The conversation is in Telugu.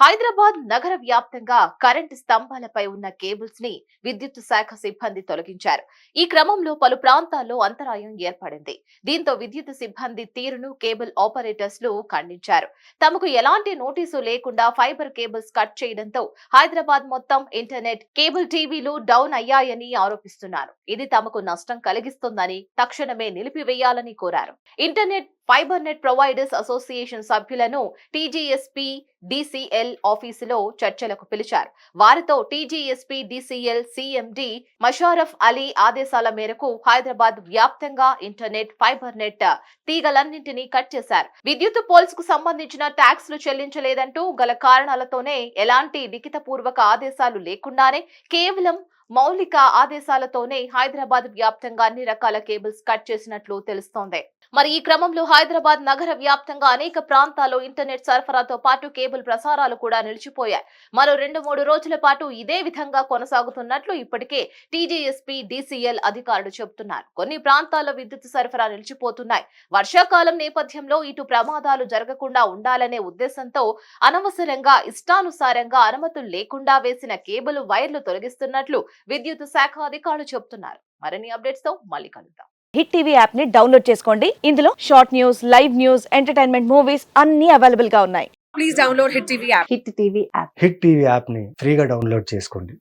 హైదరాబాద్ నగర వ్యాప్తంగా కరెంటు స్తంభాలపై ఉన్న కేబుల్స్ ని విద్యుత్ శాఖ సిబ్బంది తొలగించారు. ఈ క్రమంలో పలు ప్రాంతాల్లో అంతరాయం ఏర్పడింది. దీంతో విద్యుత్ సిబ్బంది తీరును కేబుల్ ఆపరేటర్స్ లు ఖండించారు. తమకు ఎలాంటి నోటీసు లేకుండా ఫైబర్ కేబుల్స్ కట్ చేయడంతో హైదరాబాద్ మొత్తం ఇంటర్నెట్, కేబుల్ టీవీలు డౌన్ అయ్యాయని ఆరోపిస్తున్నారు. ఇది తమకు నష్టం కలిగిస్తుందని తక్షణమే నిలిపివేయాలని కోరారు. Internet fibre net providers association సభ్యులను టీజీఎస్పీ డిసిఎల్ ఆఫీసులో చర్చలకు పిలిచారు. వారితో టీజీఎస్పీ డిసిఎల్ సిఎండి మషారఫ్ అలీ ఆదేశాల మేరకు హైదరాబాద్ వ్యాప్తంగా ఇంటర్నెట్, ఫైబర్ నెట్ తీగలన్నింటినీ కట్ చేశారు. విద్యుత్ పోల్స్ కు సంబంధించిన ట్యాక్స్లు చెల్లించలేదంటూ గల కారణాలతోనే ఎలాంటి లిఖితపూర్వక ఆదేశాలు లేకుండానే కేవలం మౌలిక ఆదేశాలతోనే హైదరాబాద్ వ్యాప్తంగా అన్ని రకాల కేబుల్స్ కట్ చేసినట్లు తెలుస్తోంది. మరి ఈ క్రమంలో హైదరాబాద్ నగర వ్యాప్తంగా అనేక ప్రాంతాల్లో ఇంటర్నెట్ సరఫరాతో పాటు కేబుల్ ప్రసారాలు కూడా నిలిచిపోయాయి. మరో 2-3 రోజుల పాటు ఇదే విధంగా కొనసాగుతున్నట్లు ఇప్పటికే టీజీఎస్పీ డిసిఎల్ అధికారులు చెబుతున్నారు. కొన్ని ప్రాంతాల్లో విద్యుత్ సరఫరా నిలిచిపోతున్నాయి. వర్షాకాలం నేపథ్యంలో ఇటు ప్రమాదాలు జరగకుండా ఉండాలనే ఉద్దేశంతో అనవసరంగా ఇష్టానుసారంగా అనుమతులు లేకుండా వేసిన కేబుల్ వైర్లు తొలగిస్తున్నట్లు విద్యుత్ శాఖ అధికారులు చెబుతున్నారు. మరిన్ని అప్డేట్స్ తో మళ్ళీ కలుద్దాం. హిట్ టీవీ యాప్ ని డౌన్లోడ్ చేసుకోండి. ఇందులో short news, live news, entertainment movies అన్ని అవైలబుల్ గా ఉన్నాయి. Please download Hit TV app. Hit TV app hit TV యాప్ని ఫ్రీగా డౌన్లోడ్ చేసుకోండి.